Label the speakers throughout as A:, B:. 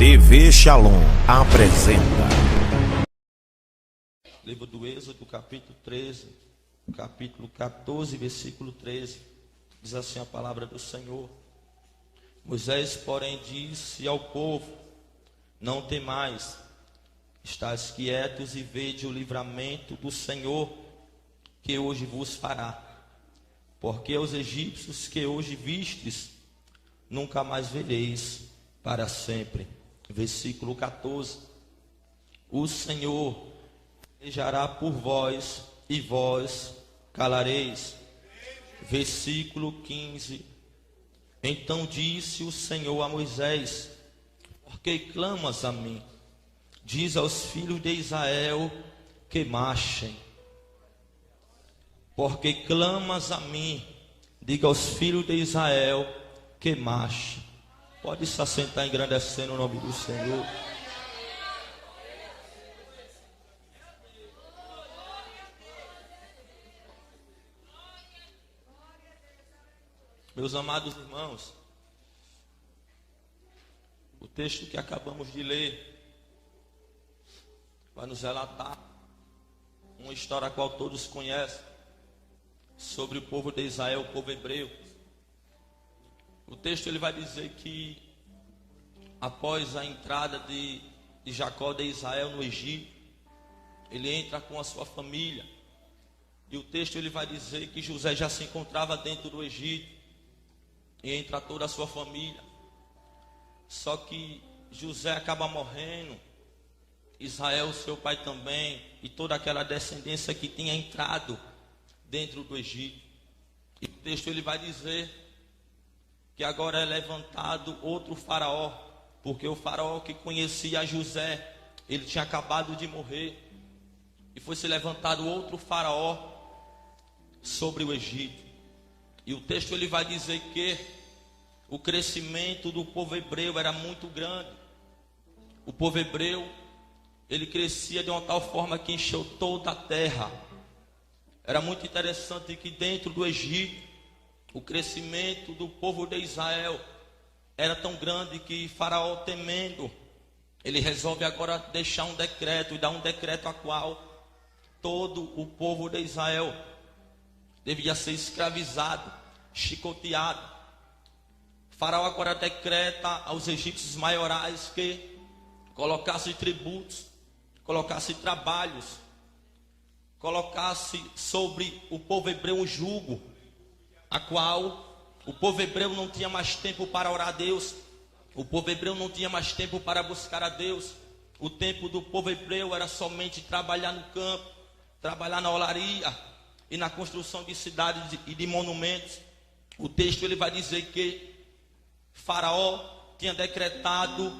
A: TV Shalom apresenta
B: Livro do Êxodo, capítulo 13, capítulo 14, versículo 13. Diz assim a palavra do Senhor: Moisés, porém, disse ao povo: Não temais, estáis quietos e vede o livramento do Senhor que hoje vos fará. Porque os egípcios que hoje vistes, nunca mais vereis para sempre. Versículo 14. O Senhor pelejará por vós, e vós calareis. Versículo 15. Então disse o Senhor a Moisés: Por que clamas a mim? Diz aos filhos de Israel que marchem. Porque clamas a mim, diga aos filhos de Israel que marchem. Pode se assentar engrandecendo o nome do Senhor. Meus amados irmãos, o texto que acabamos de ler vai nos relatar uma história a qual todos conhecem, sobre o povo de Israel, o povo hebreu. O texto ele vai dizer que após a entrada de Jacó de Israel no Egito, ele entra com a sua família. E o texto ele vai dizer que José já se encontrava dentro do Egito, e entra toda a sua família. Só que José acaba morrendo, Israel, seu pai também, e toda aquela descendência que tinha entrado dentro do Egito. E o texto ele vai dizer que agora é levantado outro faraó, porque o faraó que conhecia José, ele tinha acabado de morrer, e foi se levantado outro faraó sobre o Egito. E o texto ele vai dizer que o crescimento do povo hebreu era muito grande. O povo hebreu, ele crescia de uma tal forma que encheu toda a terra. Era muito interessante que dentro do Egito, o crescimento do povo de Israel era tão grande que Faraó, temendo, ele resolve agora deixar um decreto, e dar um decreto a qual todo o povo de Israel devia ser escravizado, chicoteado. Faraó agora decreta aos egípcios maiorais que colocasse tributos, colocasse trabalhos, colocasse sobre o povo hebreu um jugo, a qual o povo hebreu não tinha mais tempo para orar a Deus, o povo hebreu não tinha mais tempo para buscar a Deus. O tempo do povo hebreu era somente trabalhar no campo, trabalhar na olaria e na construção de cidades e de monumentos. O texto ele vai dizer que Faraó tinha decretado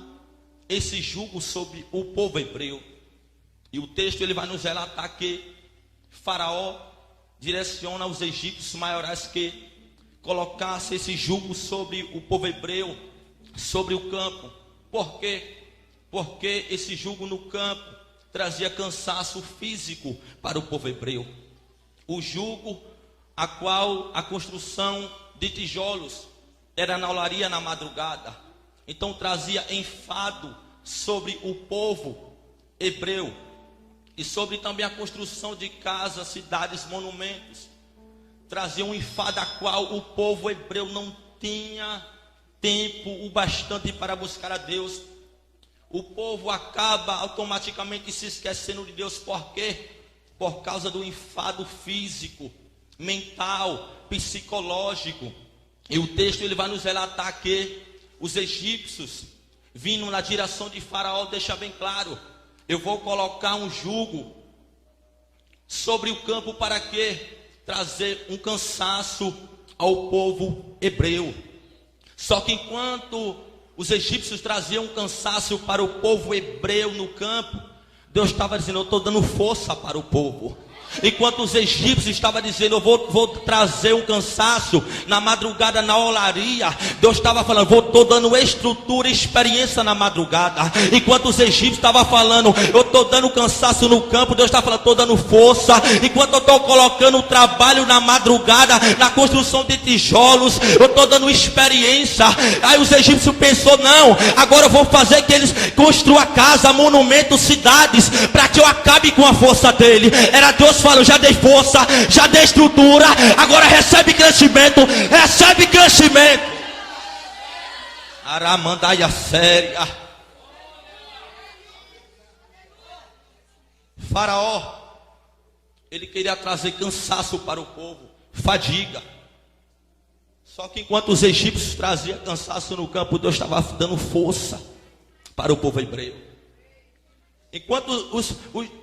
B: esse jugo sobre o povo hebreu. E o texto ele vai nos relatar que Faraó direciona aos egípcios maiorais que colocasse esse jugo sobre o povo hebreu, sobre o campo. Por quê? Porque esse jugo no campo trazia cansaço físico para o povo hebreu. O jugo a qual a construção de tijolos era na olaria na madrugada, então trazia enfado sobre o povo hebreu. E sobre também a construção de casas, cidades, monumentos, trazia um enfado a qual o povo hebreu não tinha tempo o bastante para buscar a Deus. O povo acaba automaticamente se esquecendo de Deus. Por quê? Por causa do enfado físico, mental, psicológico. E o texto ele vai nos relatar que os egípcios, vindo na direção de Faraó, deixa bem claro: eu vou colocar um jugo sobre o campo para quê? Trazer um cansaço ao povo hebreu. Só que enquanto os egípcios traziam um cansaço para o povo hebreu no campo, Deus estava dizendo: eu estou dando força para o povo. Enquanto os egípcios estavam dizendo, eu vou trazer um cansaço na madrugada na olaria, Deus estava falando, estou dando estrutura e experiência na madrugada. Enquanto os egípcios estavam falando, eu estou dando cansaço no campo, Deus está falando, estou dando força. Enquanto eu estou colocando trabalho na madrugada, na construção de tijolos, eu estou dando experiência. Aí os egípcios pensou, não, agora eu vou fazer que eles construam casa, monumentos, cidades, para que eu acabe com a força dele. Era Deus falando, já dei força, já dei estrutura, agora recebe crescimento, recebe crescimento. Aramandaia séria. Faraó, ele queria trazer cansaço para o povo, fadiga. Só que enquanto os egípcios traziam cansaço no campo, Deus estava dando força para o povo hebreu. Enquanto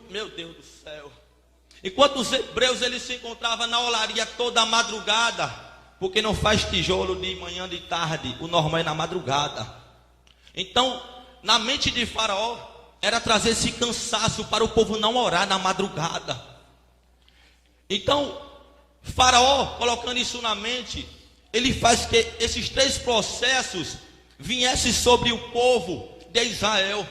B: meu Deus do céu, enquanto os hebreus eles se encontravam na olaria toda a madrugada, porque não faz tijolo de manhã, de tarde, o normal é na madrugada. Então, na mente de Faraó, era trazer esse cansaço para o povo não orar na madrugada. Então, Faraó, colocando isso na mente, ele faz que esses 3 processos viessem sobre o povo de Israel.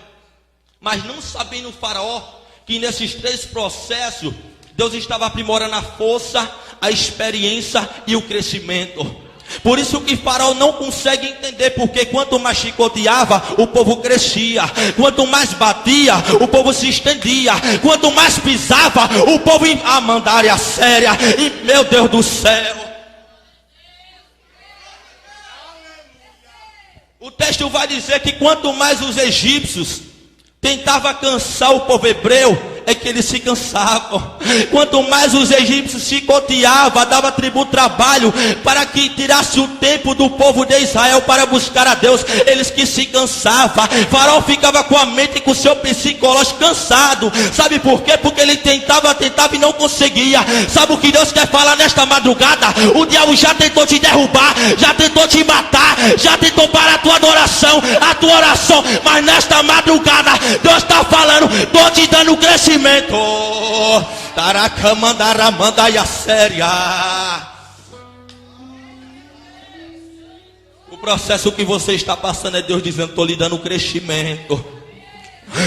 B: Mas não sabendo o Faraó que nesses 3 processos Deus estava aprimorando a força, a experiência e o crescimento. Por isso que Faraó não consegue entender, porque quanto mais chicoteava, o povo crescia. Quanto mais batia, o povo se estendia. Quanto mais pisava, o povo a mandária séria. E meu Deus do céu, o texto vai dizer que quanto mais os egípcios tentavam cansar o povo hebreu, é que eles se cansavam. Quanto mais os egípcios chicoteavam, dava tributo trabalho para que tirasse o tempo do povo de Israel para buscar a Deus, eles que se cansavam. Faraó ficava com a mente e com o seu psicológico cansado. Sabe por quê? Porque ele tentava e não conseguia. Sabe o que Deus quer falar nesta madrugada? O diabo já tentou te derrubar, já tentou te matar, já tentou parar a tua adoração, a tua oração, mas nesta madrugada Deus está falando, estou te dando crescimento. Taracamandaramanda séria. O processo que você está passando é Deus dizendo, estou lhe dando crescimento.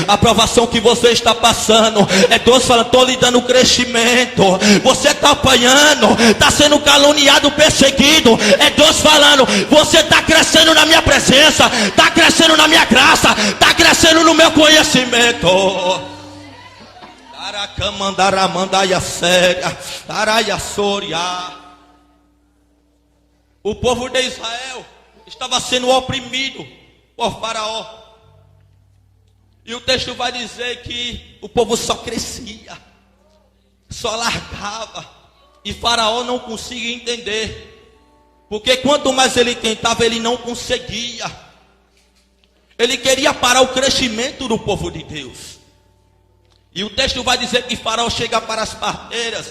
B: A provação que você está passando é Deus falando, estou lhe dando crescimento. Você está apanhando, está sendo caluniado, perseguido, é Deus falando, você está crescendo na minha presença, está crescendo na minha graça, está crescendo no meu conhecimento. O povo de Israel estava sendo oprimido por Faraó. E o texto vai dizer que o povo só crescia, só largava. E Faraó não conseguia entender, porque quanto mais ele tentava, ele não conseguia. Ele queria parar o crescimento do povo de Deus. E o texto vai dizer que Faraó chega para as parteiras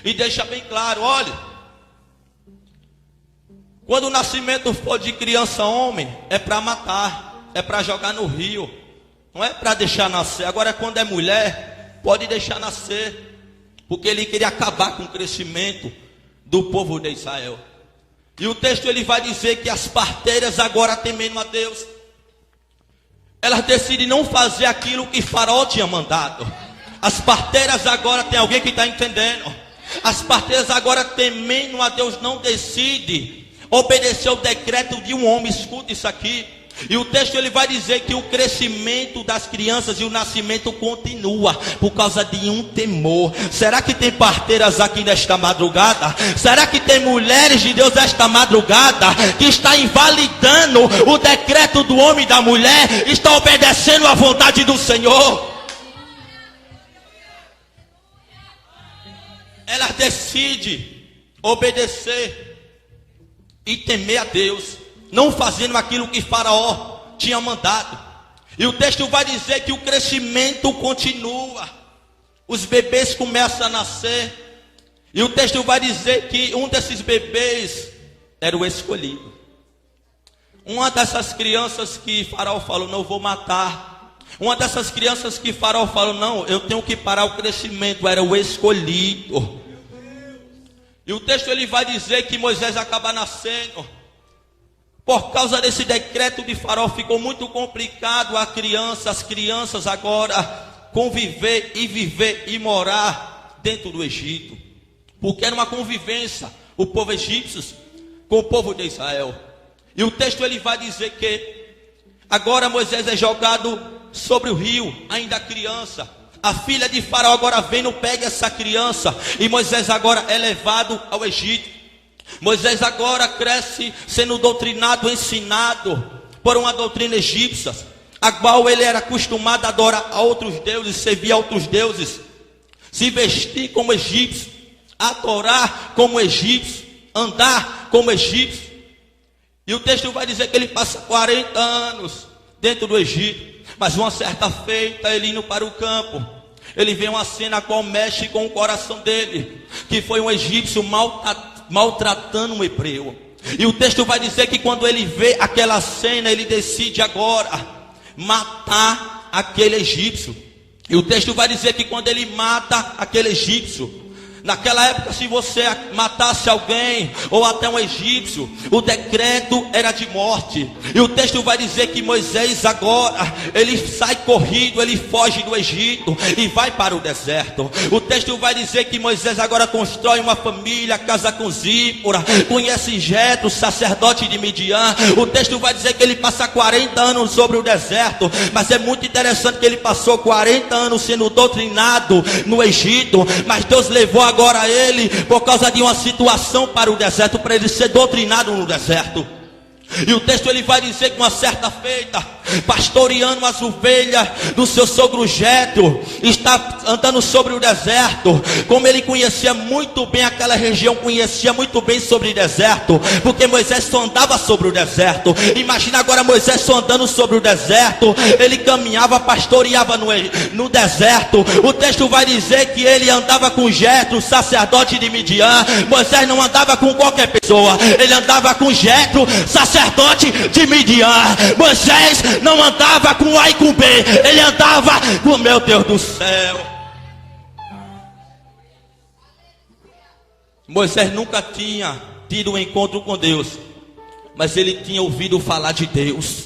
B: e deixa bem claro, olha, quando o nascimento for de criança homem, é para matar, é para jogar no rio, não é para deixar nascer. Agora quando é mulher, pode deixar nascer, porque ele queria acabar com o crescimento do povo de Israel. E o texto ele vai dizer que as parteiras, agora temendo a Deus, elas decidem não fazer aquilo que Faraó tinha mandado. As parteiras agora, tem alguém que está entendendo? As parteiras agora temendo a Deus não decidem obedecer o decreto de um homem. Escuta isso aqui. E o texto ele vai dizer que o crescimento das crianças e o nascimento continua por causa de um temor. Será que tem parteiras aqui nesta madrugada? Será que tem mulheres de Deus nesta madrugada que está invalidando o decreto do homem e da mulher? Está obedecendo à vontade do Senhor? Elas decidem obedecer e temer a Deus, não fazendo aquilo que Faraó tinha mandado. E o texto vai dizer que o crescimento continua. Os bebês começam a nascer. E o texto vai dizer que um desses bebês era o escolhido. Uma dessas crianças que Faraó falou, não vou matar, Uma dessas crianças que Faraó falou: não, eu tenho que parar o crescimento, era o escolhido. E o texto ele vai dizer que Moisés acaba nascendo. Por causa desse decreto de Faraó, ficou muito complicado as crianças agora conviver e viver e morar dentro do Egito. Porque era uma convivência, o povo egípcio com o povo de Israel. E o texto ele vai dizer que agora Moisés é jogado sobre o rio, ainda criança. A filha de Faraó agora vem, pega essa criança, e Moisés agora é levado ao Egito. Moisés agora cresce sendo doutrinado, ensinado por uma doutrina egípcia, a qual ele era acostumado a adorar a outros deuses, servir a outros deuses, se vestir como egípcio, adorar como egípcio, andar como egípcio. E o texto vai dizer que ele passa 40 anos dentro do Egito. Mas uma certa feita, ele indo para o campo, ele vê uma cena a qual mexe com o coração dele, que foi um egípcio maltratando um hebreu. E o texto vai dizer que quando ele vê aquela cena, ele decide agora matar aquele egípcio. E o texto vai dizer que quando ele mata aquele egípcio, naquela época, se você matasse alguém, ou até um egípcio, o decreto era de morte. E o texto vai dizer que Moisés agora, ele sai corrido, ele foge do Egito e vai para o deserto. O texto vai dizer que Moisés agora constrói uma família, casa com Zípora, conhece Jetro, sacerdote de Midian. O texto vai dizer que ele passa 40 anos sobre o deserto. Mas é muito interessante que ele passou 40 anos sendo doutrinado no Egito, mas Deus levou agora ele, por causa de uma situação, para o deserto, para ele ser doutrinado no deserto. E o texto ele vai dizer que uma certa feita, pastoreando as ovelhas do seu sogro Jetro, está andando sobre o deserto. Como ele conhecia muito bem aquela região, conhecia muito bem sobre o deserto, porque Moisés só andava sobre o deserto. Imagina agora Moisés só andando sobre o deserto. Ele caminhava, pastoreava no deserto. O texto vai dizer que ele andava com Jetro, sacerdote de Midian. Moisés não andava com qualquer pessoa, ele andava com Jetro, sacerdote de Midian. Moisés não andava com A e com B, ele andava com, meu Deus do céu. Moisés nunca tinha tido um encontro com Deus, mas ele tinha ouvido falar de Deus.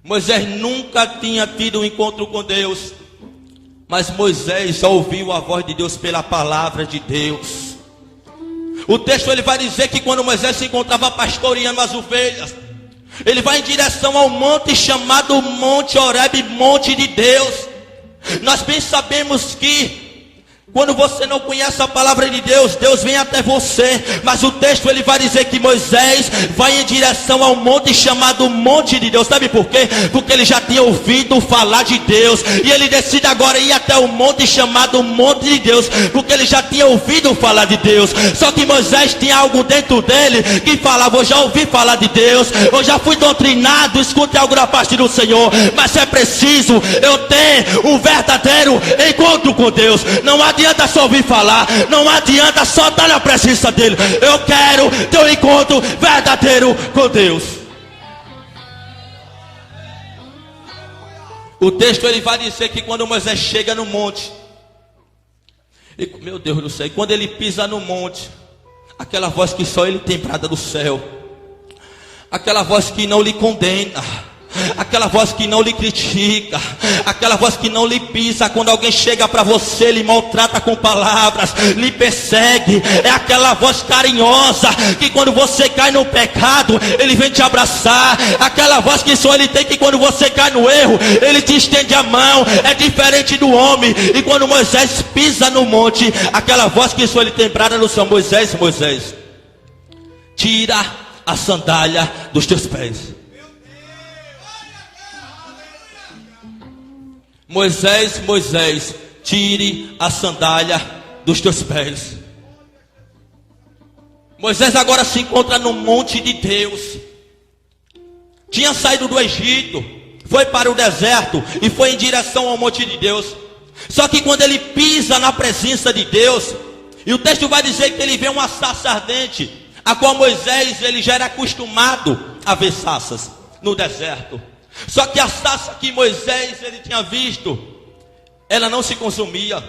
B: Moisés nunca tinha tido um encontro com Deus, mas Moisés já ouviu a voz de Deus pela palavra de Deus. O texto ele vai dizer que quando Moisés se encontrava pastoreando as ovelhas, ele vai em direção ao monte chamado Monte Horebe, monte de Deus. Nós bem sabemos que quando você não conhece a palavra de Deus, Deus vem até você. Mas o texto ele vai dizer que Moisés vai em direção ao monte chamado Monte de Deus. Sabe por quê? Porque ele já tinha ouvido falar de Deus, e ele decide agora ir até o monte chamado Monte de Deus, porque ele já tinha ouvido falar de Deus. Só que Moisés tinha algo dentro dele que falava: eu já ouvi falar de Deus, eu já fui doutrinado, escutei algo da parte do Senhor, mas é preciso eu ter um verdadeiro encontro com Deus. Não adianta só ouvir falar, não adianta só estar na presença dele. Eu quero ter um encontro verdadeiro com Deus. O texto ele vai dizer que quando Moisés chega no monte, e, meu Deus do céu, quando ele pisa no monte, aquela voz que só ele tem brada do céu, aquela voz que não lhe condena, aquela voz que não lhe critica, aquela voz que não lhe pisa. Quando alguém chega para você, lhe maltrata com palavras, lhe persegue, é aquela voz carinhosa que quando você cai no pecado, ele vem te abraçar. Aquela voz que só ele tem, que quando você cai no erro, ele te estende a mão. É diferente do homem. E quando Moisés pisa no monte, aquela voz que só ele tem brada no céu: Moisés, Moisés, tira a sandália dos teus pés. Moisés, Moisés, tire a sandália dos teus pés. Moisés agora se encontra no monte de Deus. Tinha saído do Egito, foi para o deserto e foi em direção ao monte de Deus. Só que quando ele pisa na presença de Deus, e o texto vai dizer que ele vê uma sarça ardente, a qual Moisés ele já era acostumado a ver sarças no deserto. Só que a sarça que Moisés ele tinha visto, ela não se consumia,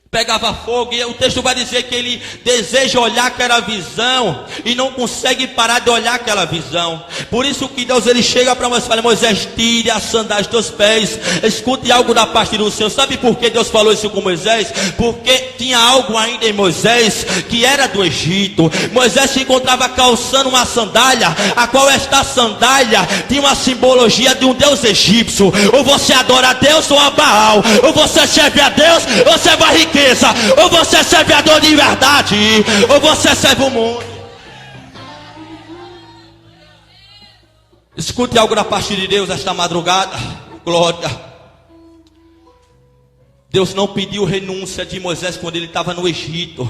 B: pegava fogo, e o texto vai dizer que ele deseja olhar aquela visão e não consegue parar de olhar aquela visão. Por isso que Deus ele chega para Moisés e fala: Moisés, tire a sandália dos teus pés, escute algo da parte do Senhor. Sabe por que Deus falou isso com Moisés? Porque tinha algo ainda em Moisés que era do Egito. Moisés se encontrava calçando uma sandália, a qual esta sandália tinha uma simbologia de um deus egípcio. Ou você adora a Deus ou a Baal, ou você serve a Deus ou você vai riqueza, ou você serve a Deus de verdade, ou você serve o mundo. Escute algo da parte de Deus esta madrugada. Glória. Deus não pediu renúncia de Moisés quando ele estava no Egito,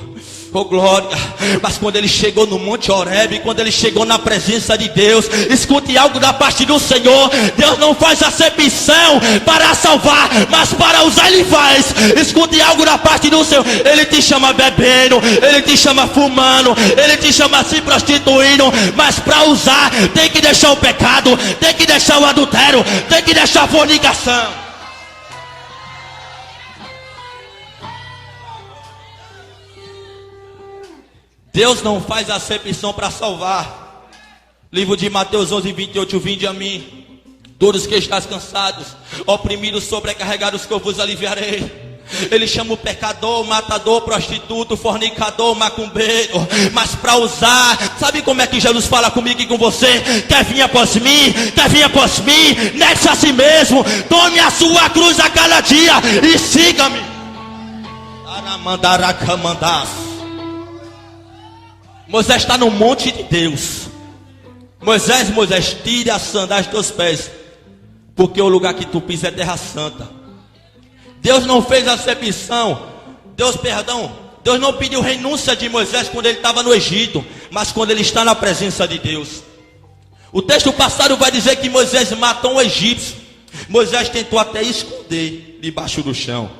B: oh glória, mas quando ele chegou no Monte Horebe, quando ele chegou na presença de Deus, escute algo da parte do Senhor. Deus não faz acepção para salvar, mas para usar ele faz. Escute algo da parte do Senhor. Ele te chama bebendo, ele te chama fumando, ele te chama se prostituindo, mas para usar tem que deixar o pecado, tem que deixar o adultério, tem que deixar a fornicação. Deus não faz acepção para salvar. Livro de Mateus 11:28, vinde a mim, todos que estáis cansados, oprimidos, sobrecarregados, que eu vos aliviarei. Ele chama o pecador, o matador, o prostituto, o fornicador, o macumbeiro, mas para usar. Sabe como é que Jesus fala comigo e com você? Quer vir após mim? Quer vir após mim? Negue-se a si mesmo, tome a sua cruz a cada dia e siga-me. Moisés está no monte de Deus. Moisés, tire a sandália dos teus pés, porque o lugar que tu pisa é terra santa. Deus não fez acepção. Deus não pediu renúncia de Moisés quando ele estava no Egito, mas quando ele está na presença de Deus. O texto passado vai dizer que Moisés matou um egípcio. Moisés tentou até esconder debaixo do chão.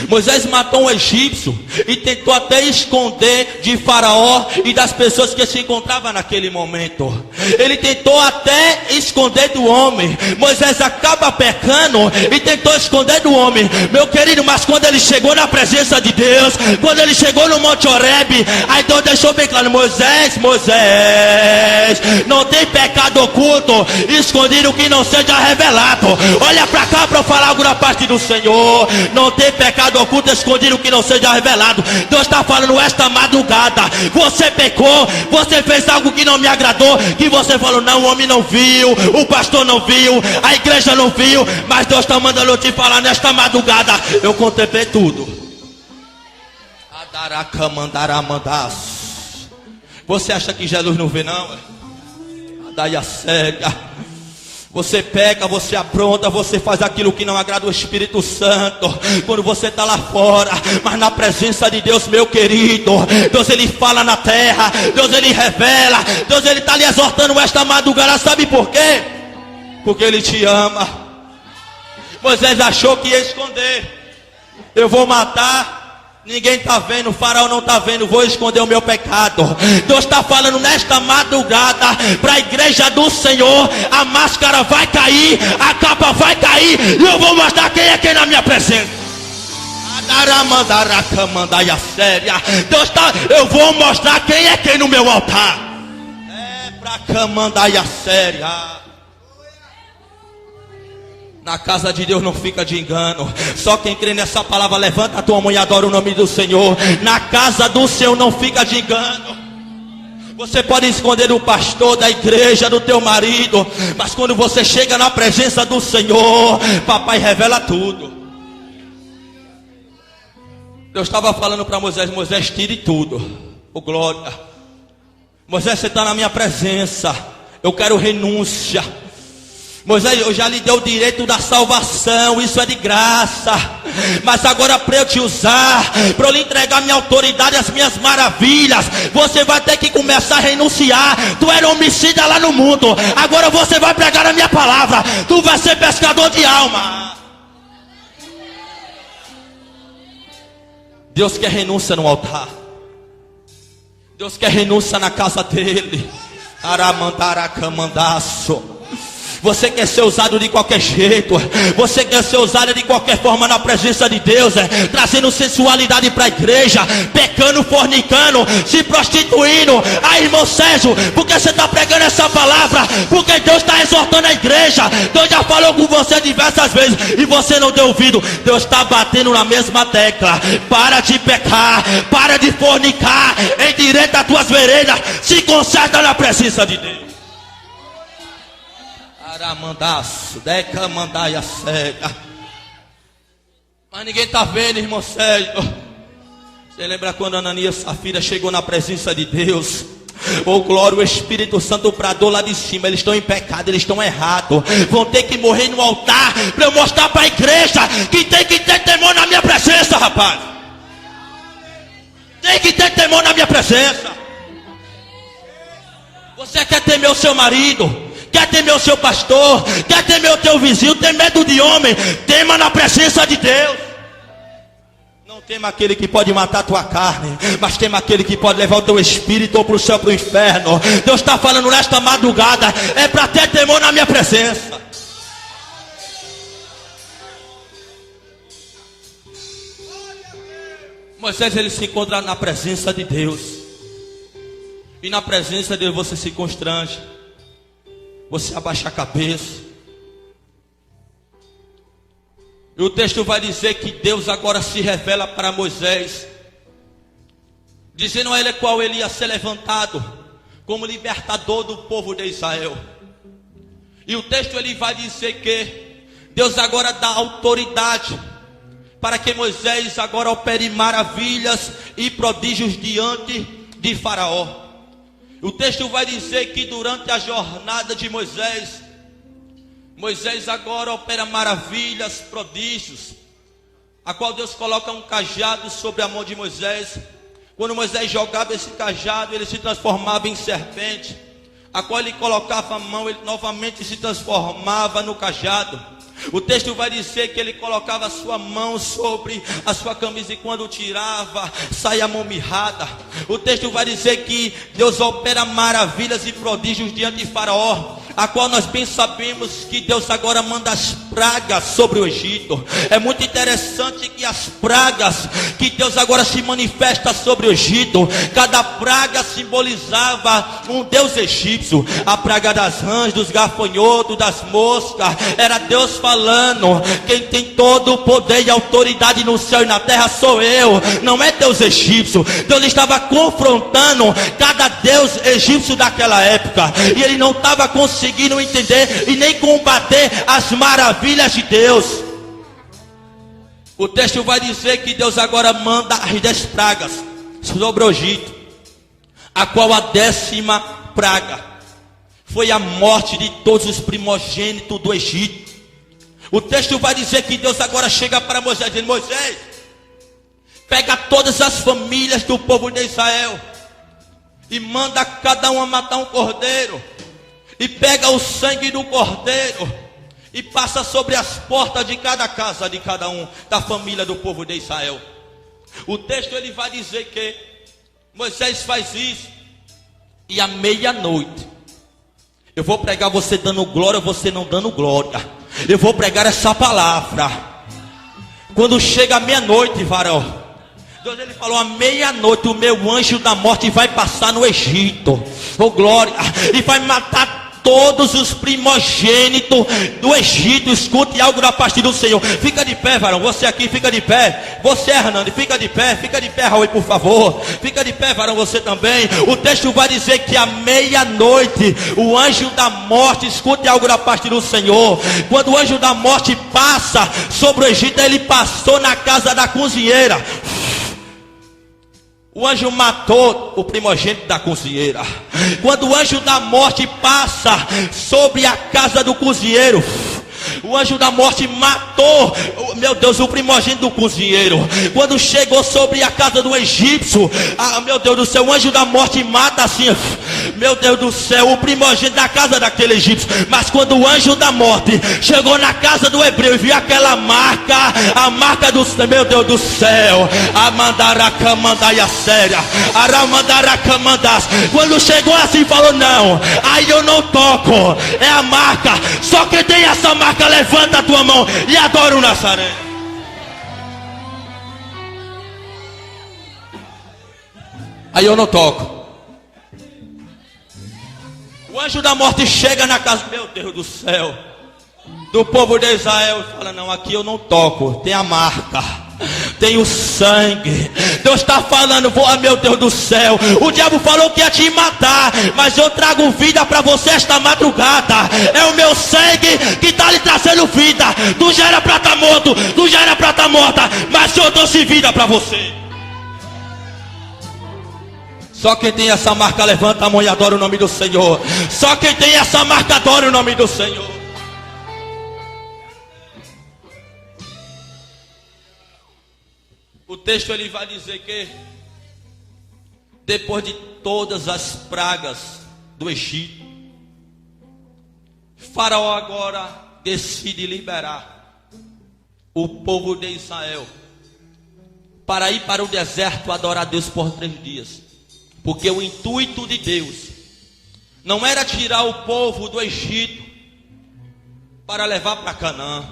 B: Moisés matou um egípcio e tentou até esconder de Faraó e das pessoas que se encontravam naquele momento. Ele tentou até esconder do homem. Moisés acaba pecando e tentou esconder do homem, meu querido. Mas quando ele chegou na presença de Deus, quando ele chegou no Monte Horebe, aí Deus deixou bem claro: Moisés, não tem pecado oculto, escondido que não seja revelado. Olha para cá para eu falar algo da parte do Senhor. Não tem pecado oculto, escondido que não seja revelado. Deus está falando esta madrugada: você pecou, você fez algo que não me agradou, que você falou: não, o homem não viu, o pastor não viu, a igreja não viu, mas Deus está mandando eu te falar nesta madrugada: eu contemplei tudo. Você acha que Jesus não vê, não? Daí a séria. Você peca, você apronta, você faz aquilo que não agrada o Espírito Santo quando você está lá fora, mas na presença de Deus, meu querido, Deus ele fala na terra, Deus ele revela, Deus ele está lhe exortando esta madrugada. Sabe por quê? Porque ele te ama. Moisés achou que ia esconder: eu vou matar, ninguém está vendo, o Faraó não está vendo, vou esconder o meu pecado. Deus está falando nesta madrugada para a igreja do Senhor: a máscara vai cair, a capa vai cair, e eu vou mostrar quem é quem na minha presença. Deus está: eu vou mostrar quem é quem no meu altar. É para camandaia séria. Na casa de Deus não fica de engano. Só quem crê nessa palavra, levanta a tua mão e adora o nome do Senhor. Na casa do Senhor não fica de engano. Você pode esconder do pastor, da igreja, do teu marido, mas quando você chega na presença do Senhor, papai revela tudo. Deus estava falando para Moisés: Moisés, tire tudo. Oh glória. Moisés, você está na minha presença, eu quero renúncia. Moisés, eu já lhe dei o direito da salvação, isso é de graça. Mas agora para eu te usar, para eu lhe entregar minha autoridade, as minhas maravilhas, você vai ter que começar a renunciar. Tu era homicida lá no mundo, agora você vai pregar a minha palavra. Tu vai ser pescador de alma. Deus quer renúncia no altar. Deus quer renúncia na casa dele. Aramandaracamandaço. Você quer ser usado de qualquer jeito. Você quer ser usado de qualquer forma na presença de Deus, trazendo sensualidade para a igreja, pecando, fornicando, se prostituindo. Aí, irmão Sérgio, por que você está pregando essa palavra? Porque Deus está exortando a igreja. Deus já falou com você diversas vezes e você não deu ouvido. Deus está batendo na mesma tecla. Para de pecar, para de fornicar, endireita as tuas veredas, se conserta na presença de Deus. Aramandaço, deca mandaia cega. Mas ninguém está vendo, irmão Sérgio. Você lembra quando Ananias e Safira chegou na presença de Deus? Oh glória, o Espírito Santo bradou lá de cima. Eles estão em pecado, eles estão errados. Vão ter que morrer no altar para eu mostrar para a igreja que tem que ter temor na minha presença, rapaz. Tem que ter temor na minha presença. Você quer temer o seu marido? Quer temer o seu pastor? Quer temer o teu vizinho? Tem medo de homem? Tema na presença de Deus. Não tema aquele que pode matar a tua carne, mas tema aquele que pode levar o teu espírito ou para o céu, para o inferno. Deus está falando nesta madrugada, é para ter temor na minha presença. Moisés, ele se encontra na presença de Deus. E na presença de Deus você se constrange. Você abaixa a cabeça. E o texto vai dizer que Deus agora se revela para Moisés, dizendo a ele qual ele ia ser levantado como libertador do povo de Israel. E o texto ele vai dizer que Deus agora dá autoridade para que Moisés agora opere maravilhas e prodígios diante de Faraó. O texto vai dizer que durante a jornada de Moisés, Moisés agora opera maravilhas, prodígios, a qual Deus coloca um cajado sobre a mão de Moisés. Quando Moisés jogava esse cajado, ele se transformava em serpente, a qual ele colocava a mão, ele novamente se transformava no cajado. O texto vai dizer que ele colocava a sua mão sobre a sua camisa e quando tirava, saía a mão mirrada. O texto vai dizer que Deus opera maravilhas e prodígios diante de Faraó, a qual nós bem sabemos que Deus agora manda as pragas sobre o Egito. É muito interessante que as pragas que Deus agora se manifesta sobre o Egito, cada praga simbolizava um deus egípcio. A praga das rãs, dos gafanhotos, das moscas, era Deus falando: quem tem todo o poder e autoridade no céu e na terra sou eu, não é deus egípcio. Deus estava confrontando cada deus egípcio daquela época, e ele não estava conseguindo entender e nem combater as maravilhas de Deus. O texto vai dizer que Deus agora manda as 10 pragas sobre o Egito, a qual a 10ª praga foi a morte de todos os primogênitos do Egito. O texto vai dizer que Deus agora chega para Moisés dizendo: Moisés, pega todas as famílias do povo de Israel e manda cada uma matar um cordeiro, e pega o sangue do cordeiro e passa sobre as portas de cada casa de cada um da família do povo de Israel. O texto ele vai dizer que Moisés faz isso, e à meia-noite, eu vou pregar você dando glória, você não dando glória. Eu vou pregar essa palavra. Quando chega a meia-noite, varão, Deus ele falou: à meia-noite o meu anjo da morte vai passar no Egito, oh glória, e vai matar todos os primogênitos do Egito. Escute algo da parte do Senhor. Fica de pé, varão. Você aqui, fica de pé. Você, Hernando, fica de pé, Raul, por favor. Fica de pé, varão, você também. O texto vai dizer que à meia-noite o anjo da morte, escute algo da parte do Senhor, quando o anjo da morte passa sobre o Egito, ele passou na casa da cozinheira. O anjo matou o primogênito da cozinheira. Quando o anjo da morte passa sobre a casa do cozinheiro, o O anjo da morte matou, meu Deus, o primogênito do cozinheiro. Quando chegou sobre a casa do egípcio, meu Deus do céu, o anjo da morte mata assim, meu Deus do céu, o primogênito da casa daquele egípcio. Mas quando o anjo da morte chegou na casa do hebreu e viu aquela marca, a marca do, meu Deus do céu, a mandaracamandai séria, aramandaracamandás. Quando chegou assim, falou: não, aí eu não toco, é a marca. Só quem tem essa marca, levanta a tua mão e adora o Nazareno. Aí eu não toco. O anjo da morte chega na casa, meu Deus do céu, do povo de Israel, e fala: não, aqui eu não toco, tem a marca, tem o sangue. Deus está falando: meu Deus do céu, o diabo falou que ia te matar, mas eu trago vida para você esta madrugada. É o meu sangue que está lhe trazendo vida. Tu já era para estar morto, tu já era para estar morta, mas eu trouxe vida para você. Só quem tem essa marca, levanta a mão e adora o nome do Senhor. Só quem tem essa marca, adora o nome do Senhor. O texto ele vai dizer que depois de todas as pragas do Egito, Faraó agora decide liberar o povo de Israel para ir para o deserto adorar a Deus por 3 dias. Porque o intuito de Deus não era tirar o povo do Egito para levar para Canaã.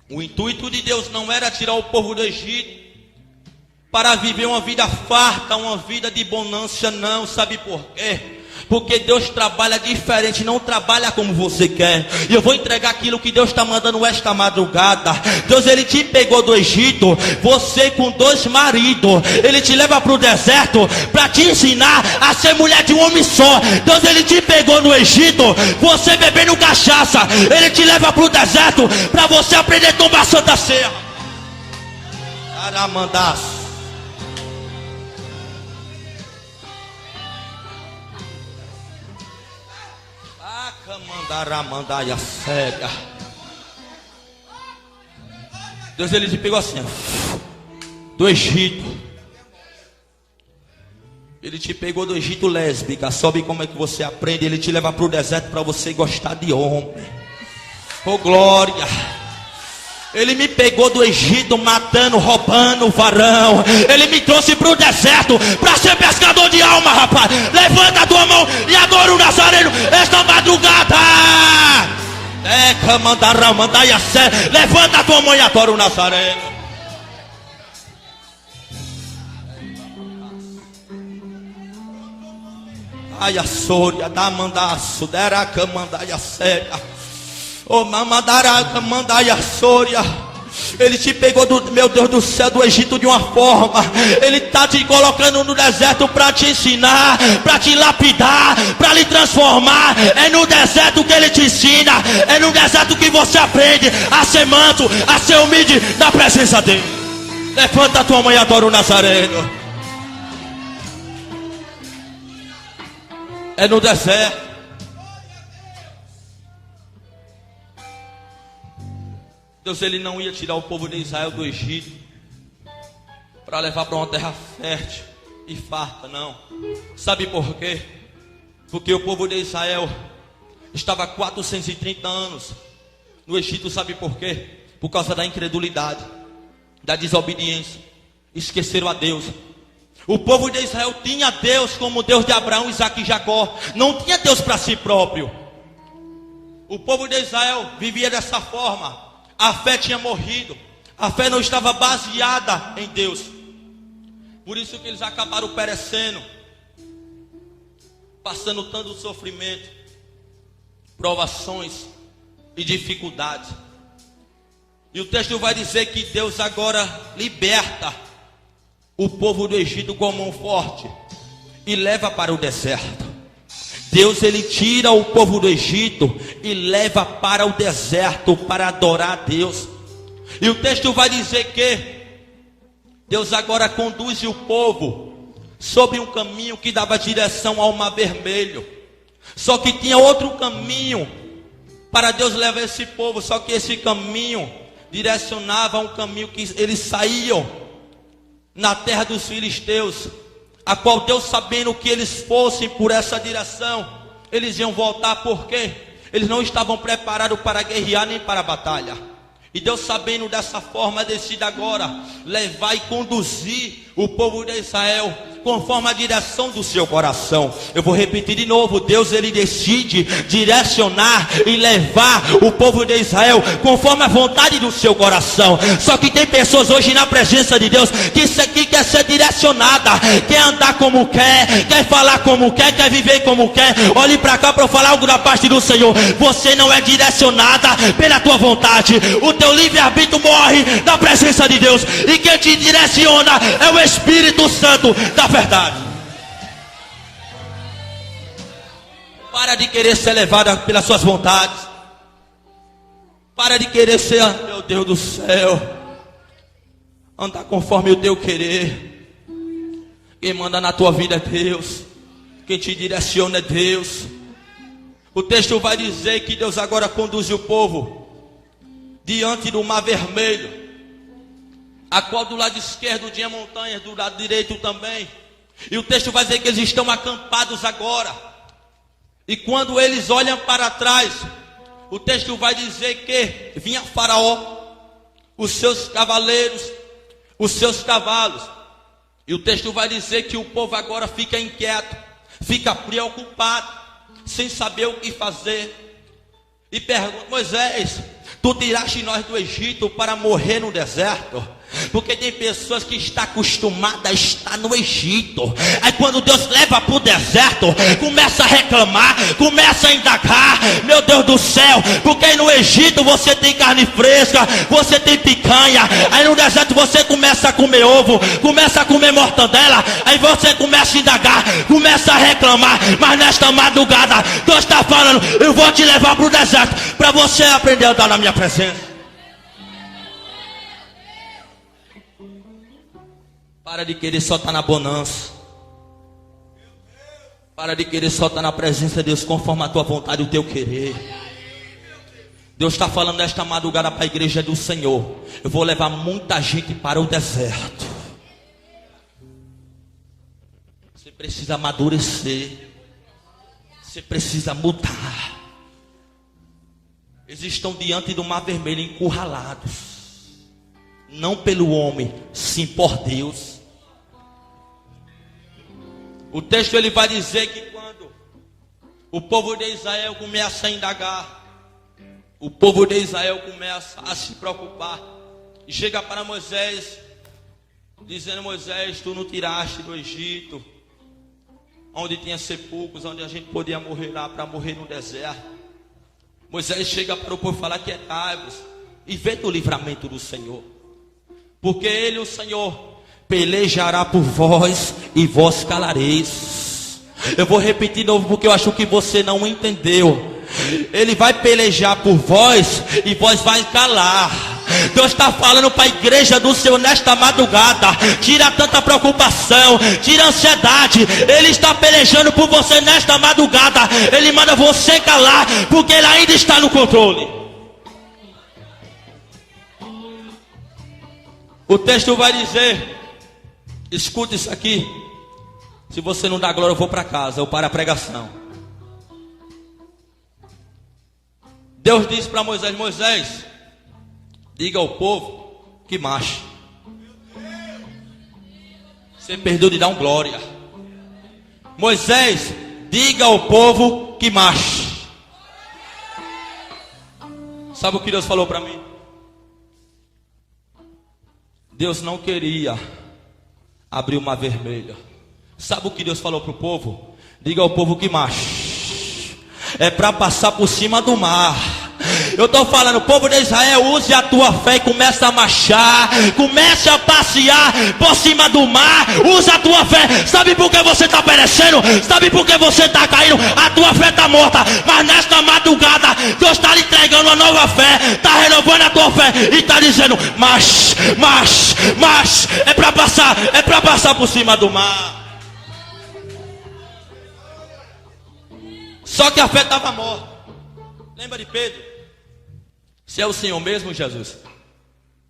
B: O intuito de Deus não era tirar o povo do Egito para viver uma vida farta, uma vida de bonança, não. Sabe por quê? Porque Deus trabalha diferente, não trabalha como você quer. E eu vou entregar aquilo que Deus está mandando esta madrugada. Deus, ele te pegou do Egito, você com 2 maridos, ele te leva para o deserto para te ensinar a ser mulher de um homem só. Deus, ele te pegou no Egito, você bebendo cachaça, ele te leva para o deserto para você aprender a tomar Santa Ceia. Aramandás. Mandaia séria. Deus, ele te pegou assim, ó, do Egito. Ele te pegou do Egito lésbica. Sabe como é que você aprende? Ele te leva para o deserto para você gostar de homem. Oh glória. Ele me pegou do Egito matando, roubando varão. Ele me trouxe para o deserto para ser pescador de alma, rapaz. Levanta a tua mão e adora o Nazareno esta madrugada. Levanta a tua mão e adora o Nazareno. Ai a sória da mandaço, dera camandaia séria. Oh, mamandaraca, mandaia sória. Ele te pegou meu Deus do céu, do Egito de uma forma. Ele está te colocando no deserto para te ensinar, para te lapidar, para lhe transformar. É no deserto que ele te ensina. É no deserto que você aprende a ser manso, a ser humilde na presença dele. Levanta a tua mão e adora o Nazareno. É no deserto. Deus, ele não ia tirar o povo de Israel do Egito para levar para uma terra fértil e farta, não. Sabe por quê? Porque o povo de Israel estava há 430 anos no Egito. Sabe por quê? Por causa da incredulidade, da desobediência. Esqueceram a Deus. O povo de Israel tinha Deus como Deus de Abraão, Isaque e Jacó. Não tinha Deus para si próprio. O povo de Israel vivia dessa forma. A fé tinha morrido. A fé não estava baseada em Deus. Por isso que eles acabaram perecendo, passando tanto sofrimento, provações e dificuldades. E o texto vai dizer que Deus agora liberta o povo do Egito com a mão forte e leva para o deserto. Deus, ele tira o povo do Egito e leva para o deserto para adorar a Deus. E o texto vai dizer que Deus agora conduz o povo sobre um caminho que dava direção ao Mar Vermelho. Só que tinha outro caminho para Deus levar esse povo. Só que esse caminho direcionava a um caminho que eles saíam na terra dos filisteus, a qual Deus, sabendo que eles fossem por essa direção, eles iam voltar, porque eles não estavam preparados para guerrear nem para a batalha. E Deus, sabendo dessa forma, decide agora levar e conduzir o povo de Israel conforme a direção do seu coração. Eu vou repetir de novo: Deus, ele decide direcionar e levar o povo de Israel conforme a vontade do seu coração. Só que tem pessoas hoje na presença de Deus que isso aqui quer ser direcionada, quer andar como quer falar como quer viver como quer. Olhe para cá para eu falar algo da parte do Senhor. Você não é direcionada pela tua vontade. O teu livre-arbítrio morre na presença de Deus, e quem te direciona é o Espírito Santo da verdade. Para de querer ser levada pelas suas vontades. Para de querer ser, meu Deus do céu, andar conforme o teu querer. Quem manda na tua vida é Deus. Quem te direciona é Deus. O texto vai dizer que Deus agora conduz o povo diante do Mar Vermelho, a qual do lado esquerdo tinha montanhas, do lado direito também. E o texto vai dizer que eles estão acampados agora. E quando eles olham para trás, o texto vai dizer que vinha Faraó, os seus cavaleiros, os seus cavalos. E o texto vai dizer que o povo agora fica inquieto, fica preocupado, sem saber o que fazer. E pergunta: Moisés, tu tiraste nós do Egito para morrer no deserto? Porque tem pessoas que estão acostumadas a estar no Egito. Aí quando Deus leva para o deserto, começa a reclamar, começa a indagar. Meu Deus do céu, porque no Egito você tem carne fresca, você tem picanha. Aí no deserto você começa a comer ovo, começa a comer mortadela. Aí você começa a indagar, começa a reclamar. Mas nesta madrugada Deus está falando: eu vou te levar para o deserto, para você aprender a andar na minha presença. Para de querer só estar na bonança. Para de querer só estar na presença de Deus conforme a tua vontade e o teu querer. Deus está falando nesta madrugada para a igreja do Senhor: eu vou levar muita gente para o deserto. Você precisa amadurecer. Você precisa mudar. Eles estão diante do Mar Vermelho encurralados, não pelo homem, sim por Deus. O texto ele vai dizer que quando o povo de Israel começa a indagar, o povo de Israel começa a se preocupar, e chega para Moisés, dizendo: Moisés, tu não tiraste do Egito, onde tinha sepulcros, onde a gente podia morrer lá, para morrer no deserto. Moisés chega para o povo falar: quietai-vos e vê do livramento do Senhor, porque ele, o Senhor, pelejará por vós e vós calareis. Eu vou repetir de novo, porque eu acho que você não entendeu. Ele vai pelejar por vós e vós vai calar. Deus está falando para a igreja do Senhor nesta madrugada: tira tanta preocupação, tira a ansiedade. Ele está pelejando por você nesta madrugada. Ele manda você calar, porque ele ainda está no controle. O texto vai dizer, escuta isso aqui: se você não dá glória, eu vou para casa, eu paro a pregação. Deus disse para Moisés: Moisés, diga ao povo que marche. Você perdeu de dar um glória. Moisés, diga ao povo que marche. Sabe o que Deus falou para mim? Deus não queria abrir o Mar Vermelho. Sabe o que Deus falou para o povo? Diga ao povo que marche. É para passar por cima do mar. Eu estou falando: povo de Israel, use a tua fé e comece a marchar, comece a passear por cima do mar. Usa a tua fé. Sabe por que você está perecendo? Sabe por que você está caindo? A tua fé está morta. Mas nesta madrugada Deus está lhe entregando uma nova fé, está renovando a tua fé e está dizendo: marche, marche, marche. É para passar por cima do mar. Só que a fé estava morta. Lembra de Pedro? Se é o Senhor mesmo, Jesus,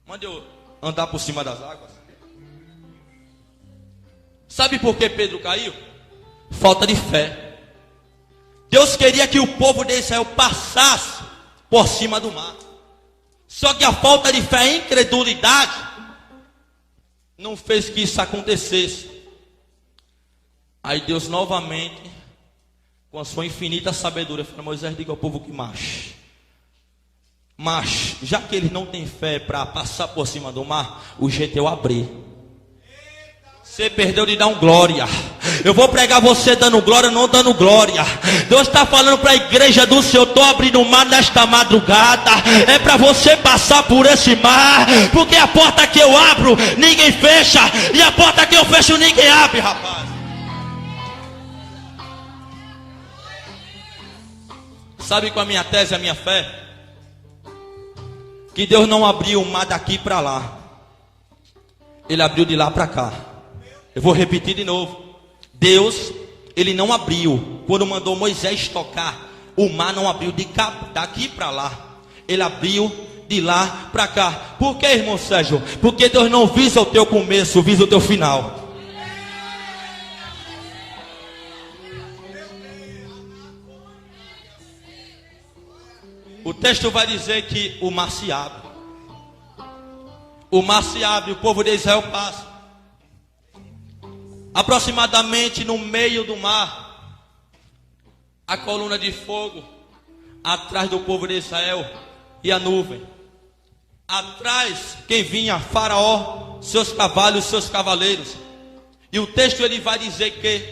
B: mande eu andar por cima das águas. Sabe por que Pedro caiu? Falta de fé. Deus queria que o povo de Israel passasse por cima do mar. Só que a falta de fé, a incredulidade, não fez que isso acontecesse. Aí Deus novamente, com a sua infinita sabedoria, falou: Moisés, diga ao povo que marche. Mas, já que eles não têm fé para passar por cima do mar, o jeito é eu abrir. Você perdeu de dar um glória. Eu vou pregar você dando glória, não dando glória. Deus está falando para a igreja do Senhor: estou abrindo o mar nesta madrugada. É para você passar por esse mar. Porque a porta que eu abro, ninguém fecha. E a porta que eu fecho, ninguém abre, rapaz. Sabe qual é a minha tese, a minha fé? Que Deus não abriu o mar daqui para lá. Ele abriu de lá para cá. Eu vou repetir de novo. Deus, ele não abriu. Quando mandou Moisés tocar, o mar não abriu daqui para lá. Ele abriu de lá para cá. Por que, irmão Sérgio? Porque Deus não visa o teu começo, visa o teu final. O texto vai dizer que o mar se abre. O mar se abre, o povo de Israel passa. Aproximadamente no meio do mar, a coluna de fogo atrás do povo de Israel e a nuvem. Atrás, quem vinha? Faraó, seus cavalos, seus cavaleiros. E o texto ele vai dizer que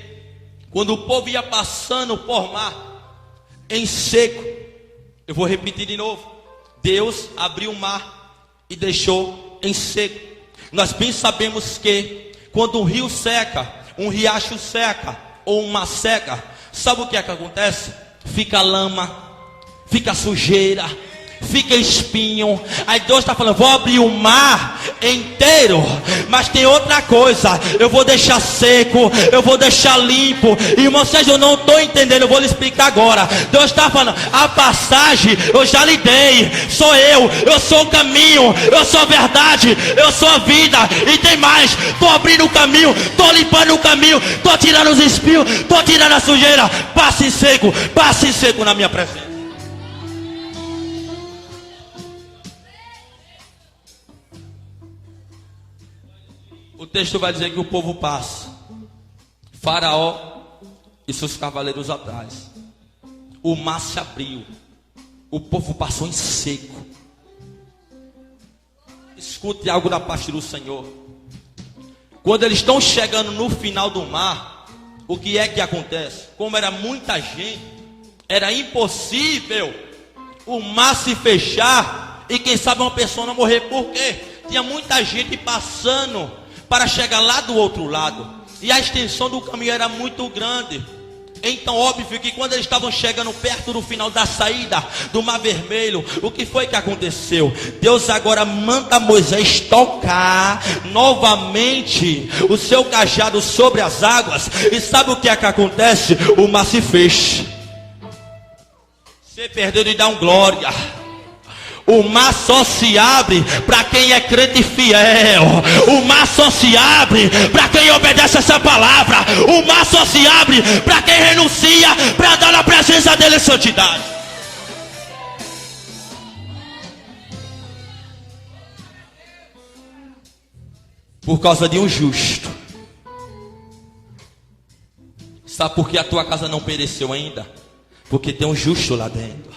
B: quando o povo ia passando por mar em seco, eu vou repetir de novo. Deus abriu o mar e deixou em seco. Nós bem sabemos que quando um rio seca, um riacho seca ou uma seca, sabe o que é que acontece? Fica lama, fica sujeira, fica espinho. Aí Deus está falando: vou abrir o mar inteiro, mas tem outra coisa, eu vou deixar seco, eu vou deixar limpo. Irmão Sérgio, eu não estou entendendo, eu vou lhe explicar agora. Deus está falando: a passagem eu já lhe dei, sou eu sou o caminho, eu sou a verdade, eu sou a vida. E tem mais, estou abrindo o caminho, estou limpando o caminho, estou tirando os espinhos, estou tirando a sujeira. Passe seco na minha presença. O texto vai dizer que o povo passa, Faraó e seus cavaleiros atrás. O mar se abriu, o povo passou em seco. Escute algo da parte do Senhor. Quando eles estão chegando no final do mar, o que é que acontece? Como era muita gente, era impossível o mar se fechar e quem sabe uma pessoa não morrer. Por quê? Tinha muita gente passando para chegar lá do outro lado, e a extensão do caminho era muito grande. Então óbvio que quando eles estavam chegando perto do final da saída do Mar Vermelho, o que foi que aconteceu? Deus agora manda Moisés tocar novamente o seu cajado sobre as águas, e sabe o que é que acontece? O mar se fecha. Você perdeu de dar um glória. O mar só se abre para quem é crente fiel. O mar só se abre para quem obedece essa palavra. O mar só se abre para quem renuncia para dar na presença dele em santidade. Por causa de um justo. Sabe por que a tua casa não pereceu ainda? Porque tem um justo lá dentro.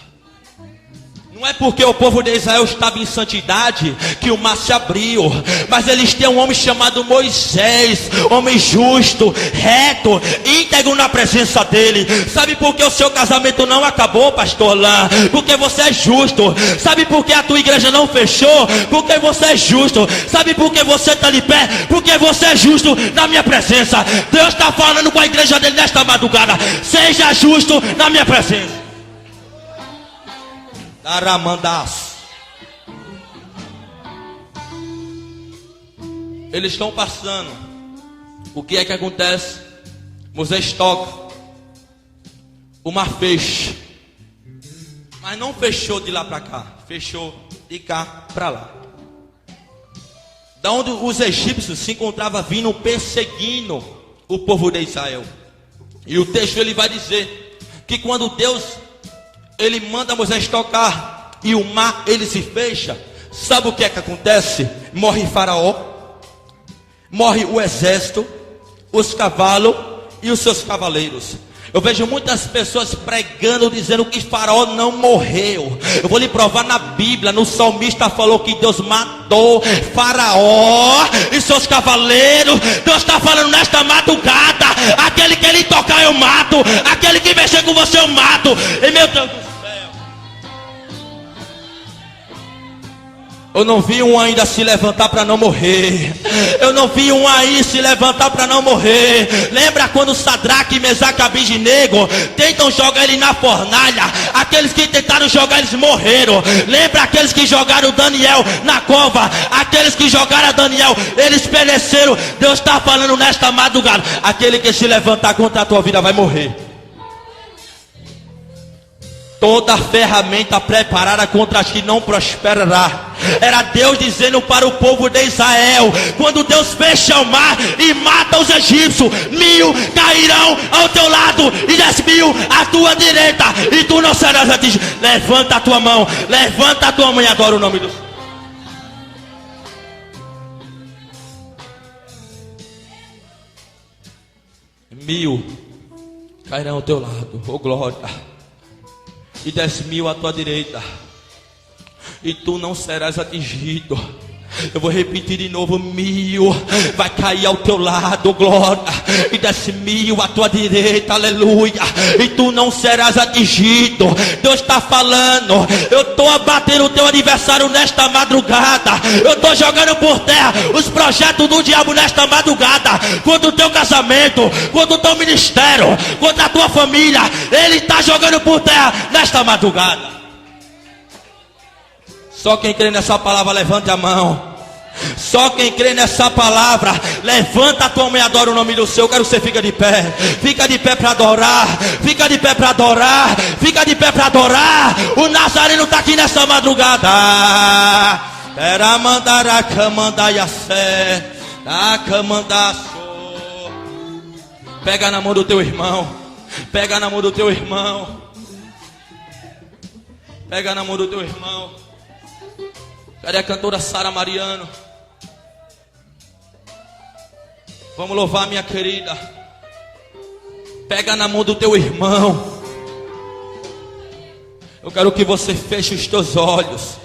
B: Não é porque o povo de Israel estava em santidade que o mar se abriu, mas eles têm um homem chamado Moisés, homem justo, reto, íntegro na presença dele. Sabe por que o seu casamento não acabou, pastor Lá? Porque você é justo. Sabe por que a tua igreja não fechou? Porque você é justo. Sabe por que você está de pé? Porque você é justo na minha presença. Deus está falando com a igreja dele nesta madrugada: seja justo na minha presença. Aramandaço. Eles estão passando. O que é que acontece? Moisés toca. O mar fecha. Mas não fechou de lá para cá, fechou de cá para lá. Da onde os egípcios se encontravam vindo perseguindo o povo de Israel. E o texto ele vai dizer que quando Deus ele manda Moisés tocar e o mar ele se fecha, sabe o que é que acontece? Morre Faraó, morre o exército, os cavalos e os seus cavaleiros. Eu vejo muitas pessoas pregando, dizendo que Faraó não morreu. Eu vou lhe provar na Bíblia. No salmista falou que Deus matou Faraó e seus cavaleiros. Deus está falando nesta madrugada: aquele que ele tocar eu mato, aquele que mexer com você eu mato. E meu Deus do céu, eu não vi um ainda se levantar para não morrer. Eu não vi um aí se levantar para não morrer. Lembra quando Sadraque, Mesaque e Abednego tentam jogar ele na fornalha? Aqueles que tentaram jogar eles morreram. Lembra aqueles que jogaram Daniel na cova? Aqueles que jogaram Daniel, eles pereceram. Deus está falando nesta madrugada: aquele que se levantar contra a tua vida vai morrer. Toda ferramenta preparada contra as que não prosperará. Era Deus dizendo para o povo de Israel: quando Deus fecha o mar e mata os egípcios, 1000 cairão ao teu lado e 10.000 à tua direita, e tu não serás atingido. Levanta a tua mão, levanta a tua mão e adora o nome do Senhor. 1000 cairão ao teu lado, oh glória, e 10.000 à tua direita, e tu não serás atingido. Eu vou repetir de novo: 1000 vai cair ao teu lado, glória, e 10.000 à tua direita, aleluia, e tu não serás atingido. Deus está falando: eu estou abatendo o teu adversário nesta madrugada. Eu estou jogando por terra os projetos do diabo nesta madrugada, contra o teu casamento, contra o teu ministério, contra a tua família. Ele está jogando por terra nesta madrugada. Só quem crê nessa palavra, levante a mão. Só quem crê nessa palavra, levanta a tua mão e adora o nome do Senhor. Eu quero que você fique de pé. Fica de pé para adorar. Fica de pé para adorar. Fica de pé para adorar. O Nazareno está aqui nessa madrugada. Era mandar a camandaiacé, a camandaço. Pega na mão do teu irmão. Pega na mão do teu irmão. Pega na mão do teu irmão. Cadê a cantora Sara Mariano? Vamos louvar, minha querida. Pega na mão do teu irmão. Eu quero que você feche os teus olhos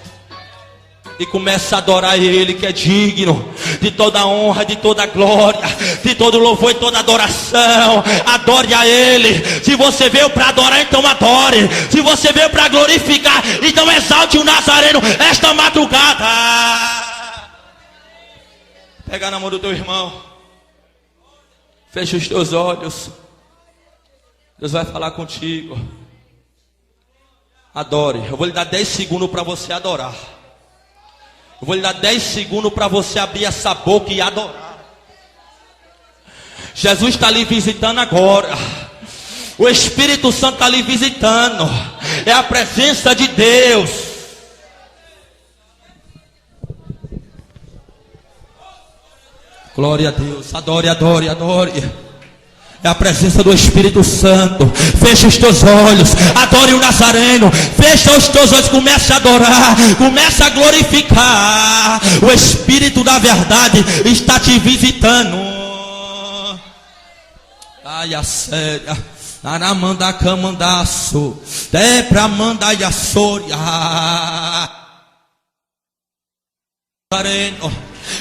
B: e comece a adorar Ele, que é digno de toda honra, de toda glória, de todo louvor e toda adoração. Adore a Ele. Se você veio para adorar, então adore. Se você veio para glorificar, então exalte o Nazareno esta madrugada. Pega na mão do teu irmão. Fecha os teus olhos. Deus vai falar contigo. Adore. Eu vou lhe dar 10 segundos para você adorar. Eu vou lhe dar 10 segundos para você abrir essa boca e adorar. Jesus está lhe visitando agora. O Espírito Santo está lhe visitando. É a presença de Deus. Glória a Deus. Adore, adore, adore. É a presença do Espírito Santo. Fecha os teus olhos, adore o Nazareno. Fecha os teus olhos, comece a adorar, comece a glorificar. O Espírito da verdade está te visitando. Ai, a séria. Aramanda camandaço, depra manda e açoria. Nazareno,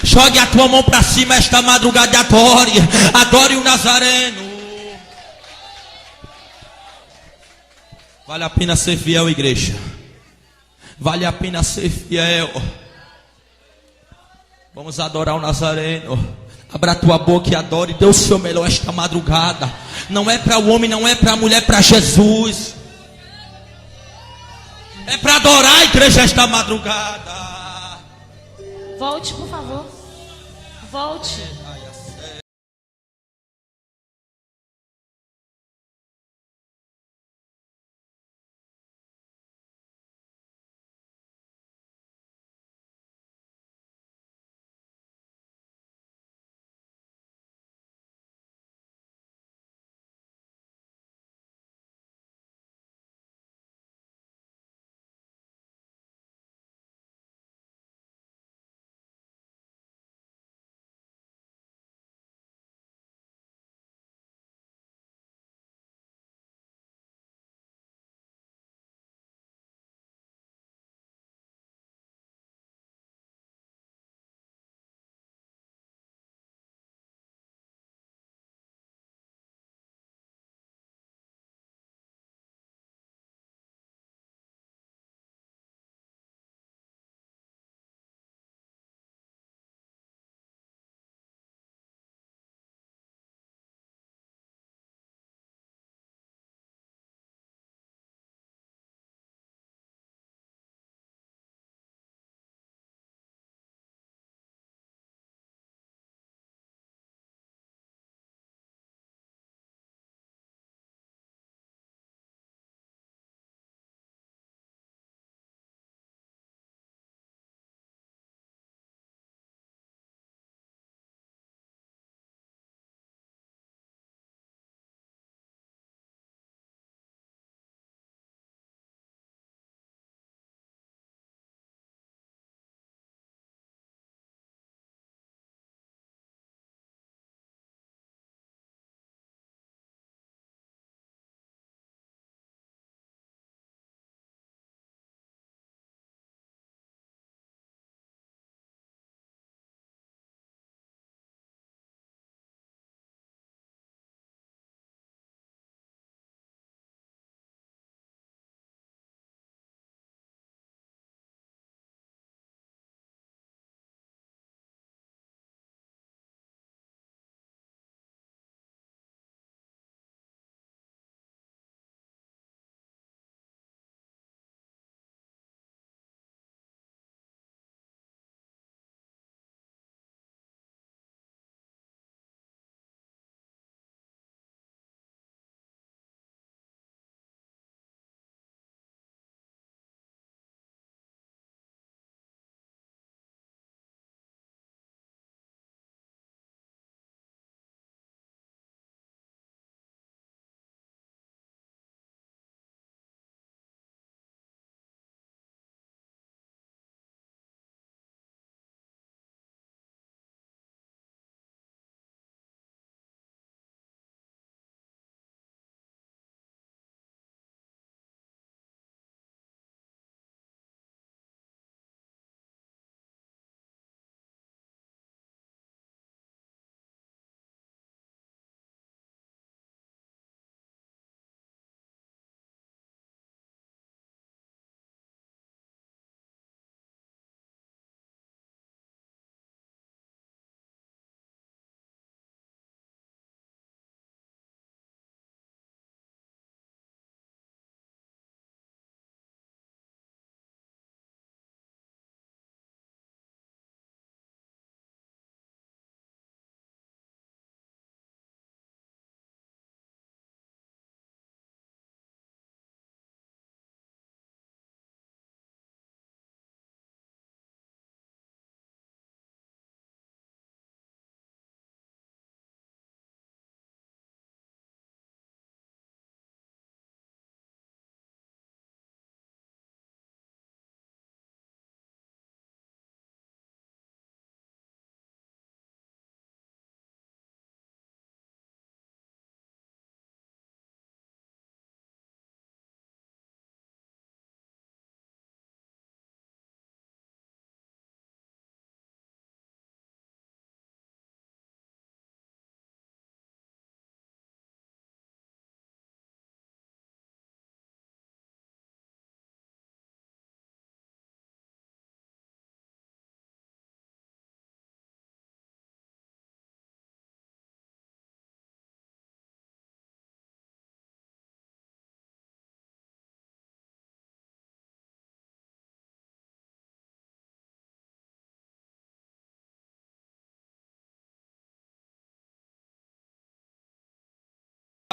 B: jogue a tua mão para cima esta madrugada e adore. Adore o Nazareno. Vale a pena ser fiel, igreja. Vale a pena ser fiel. Vamos adorar o Nazareno. Abra a tua boca e adore. Dê o seu melhor esta madrugada. Não é para o homem, não é para a mulher, é para Jesus. É para adorar a igreja esta madrugada.
C: Volte, por favor. Volte.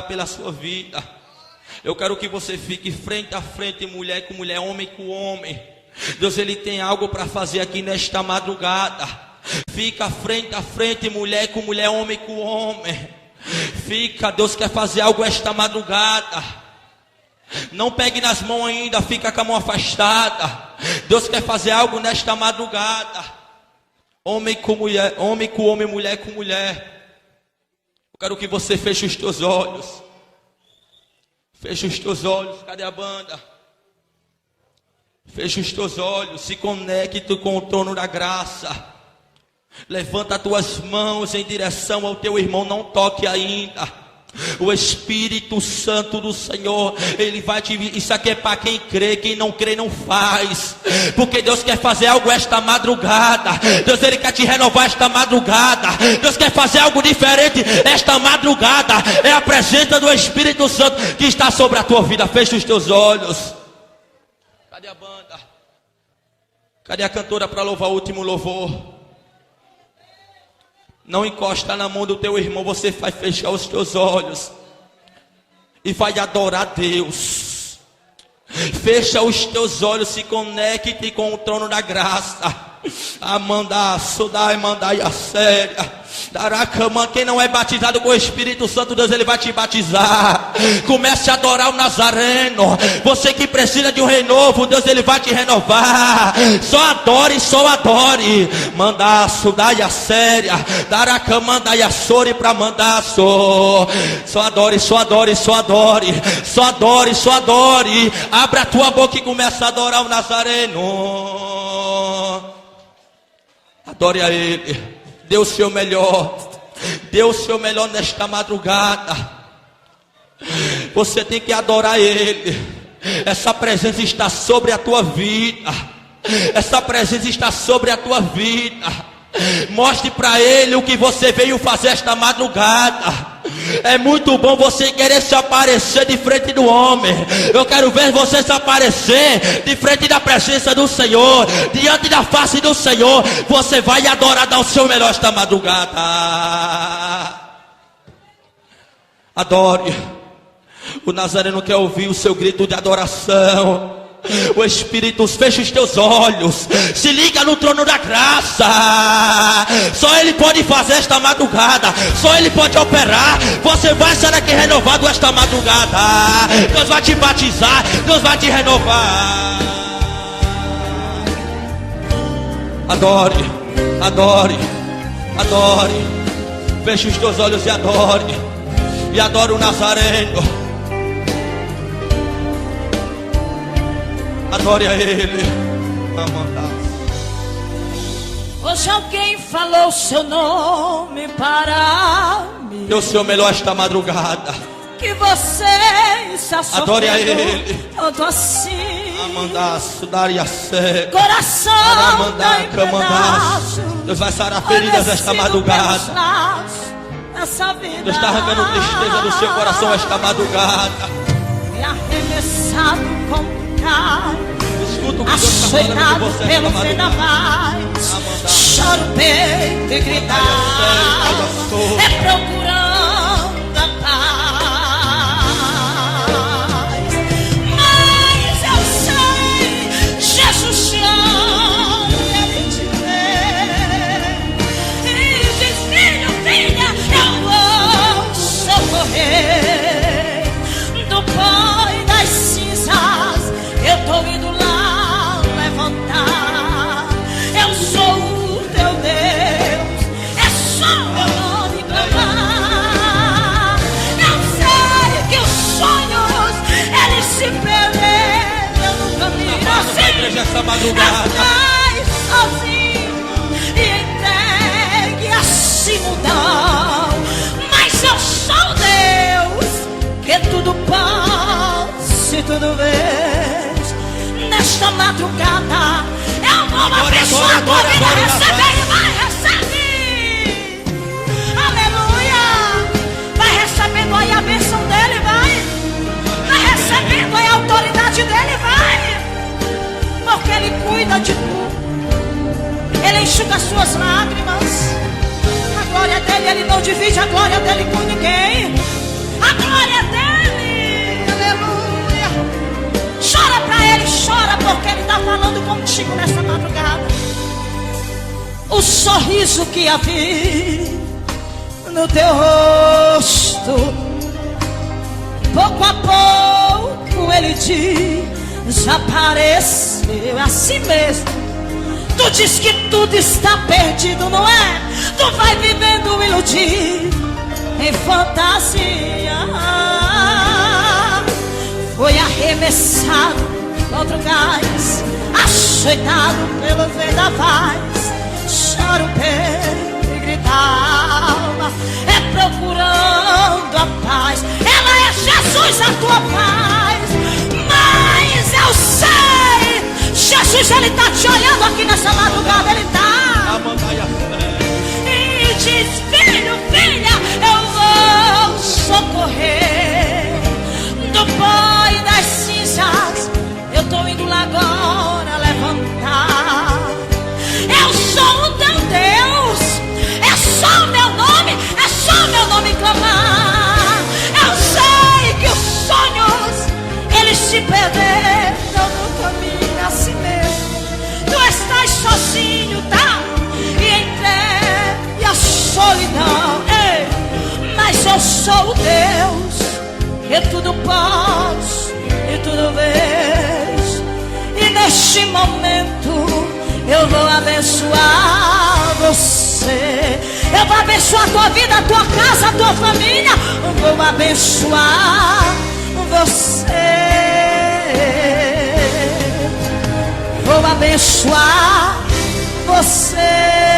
B: pela sua vida. Eu quero que você fique frente a frente, mulher com mulher, homem com homem. Deus, Ele tem algo para fazer aqui nesta madrugada. Fica frente a frente, mulher com mulher, homem com homem. Fica, Deus quer fazer algo esta madrugada. Não pegue nas mãos ainda, fica com a mão afastada. Deus quer fazer algo nesta madrugada. Homem com mulher, homem com homem, mulher com mulher. Eu quero que você feche os teus olhos. Feche os teus olhos. Cadê a banda? Feche os teus olhos. Se conecte com o trono da graça. Levanta as tuas mãos em direção ao teu irmão. Não toque ainda. O Espírito Santo do Senhor, Ele vai te... Isso aqui é para quem crê. Quem não crê não faz. Porque Deus quer fazer algo esta madrugada. Deus, Ele quer te renovar esta madrugada. Deus quer fazer algo diferente esta madrugada. É a presença do Espírito Santo que está sobre a tua vida. Fecha os teus olhos. Cadê a banda? Cadê a cantora para louvar o último louvor? Não encosta na mão do teu irmão. Você vai fechar os teus olhos e vai adorar Deus. Fecha os teus olhos, se conecte com o trono da graça. Amanda, Sudai, mandai a séria. Daracama, quem não é batizado com o Espírito Santo, Deus, Ele vai te batizar. Comece a adorar o Nazareno. Você que precisa de um renovo, Deus, Ele vai te renovar. Só adore, só adore. Manda Sudai a séria. Daracama, mandai a sori pra mandar só adore, só adore, só adore. Só adore, só adore. Abre a tua boca e começa a adorar o Nazareno. Adore a Ele. Dê o seu melhor. Dê o seu melhor nesta madrugada. Você tem que adorar Ele. Essa presença está sobre a tua vida. Essa presença está sobre a tua vida. Mostre para Ele o que você veio fazer esta madrugada. É muito bom você querer se aparecer de frente do homem. Eu quero ver você se aparecer de frente da presença do Senhor, diante da face do Senhor. Você vai adorar, dar o seu melhor esta madrugada. Adore. O Nazareno quer ouvir o seu grito de adoração. O Espírito, fecha os teus olhos. Se liga no trono da graça. Só Ele pode fazer esta madrugada. Só Ele pode operar. Você vai ser aqui renovado esta madrugada. Deus vai te batizar. Deus vai te renovar. Adore, adore, adore. Feche os teus olhos e adore. E adore o Nazareno. Adore a Ele.
C: Hoje alguém falou seu nome para mim.
B: Dê o seu melhor esta madrugada.
C: Que você está sofrendo.
B: Adore a Ele.
C: Tanto assim.
B: Amandaço, daria sé.
C: Coração tá em pedaço.
B: Deus vai sarar feridas esta madrugada. Deus está arrancando tristeza do seu coração esta madrugada.
C: E arremessado com
B: escuta o que Deus está falando com você
C: pelo venavais, choro o peito e gritar, é procurando a paz. Mas eu sei, Jesus te ama e Ele te vê. E diz, filho, filha, eu vou socorrer do pó e das cinzas. Eu tô indo lá levantar. Eu sou o teu Deus. É só meu nome clamar. Eu sei que os sonhos eles se perdem no caminho assim. Atrás sozinho e entregue a simultão. Mas eu sou Deus que tudo pode e tudo vê. Nesta madrugada eu vou abençoar a tua vida. Receber e vai receber. Aleluia. Vai recebendo aí a bênção dele, vai. Vai recebendo aí a autoridade dele, vai. Porque ele cuida de tudo. Ele enxuga as suas lágrimas. A glória dele, ele não divide a glória dele com ninguém. A glória é dele. Aleluia. Chora pra ele, chora, porque ele está falando contigo nessa madrugada. O sorriso que havia no teu rosto, pouco a pouco ele desapareceu. Assim mesmo. Tu diz que tudo está perdido, não é? Tu vai vivendo iludido em fantasia. Foi arremessado contra o gás, açoitado pelos vendavais. Chora o peito e grita a alma, é procurando a paz. Ela é Jesus, a tua paz. Mas eu sei, Jesus, ele está te olhando aqui nessa madrugada. Ele está e diz: filho, filha, eu vou socorrer do pó e das cinzas. Eu estou indo lá agora levantar. Eu sou o teu Deus. É só o meu nome, é só o meu nome clamar. Eu sei que os sonhos, eles se perderam no caminho. Assim mesmo. Tu estás sozinho, tá? E entregue a solidão. Ei, mas eu sou o Deus que tudo posso e tudo vejo. E neste momento eu vou abençoar você. Eu vou abençoar a tua vida, a tua casa, a tua família. Eu vou abençoar você. Vou abençoar você.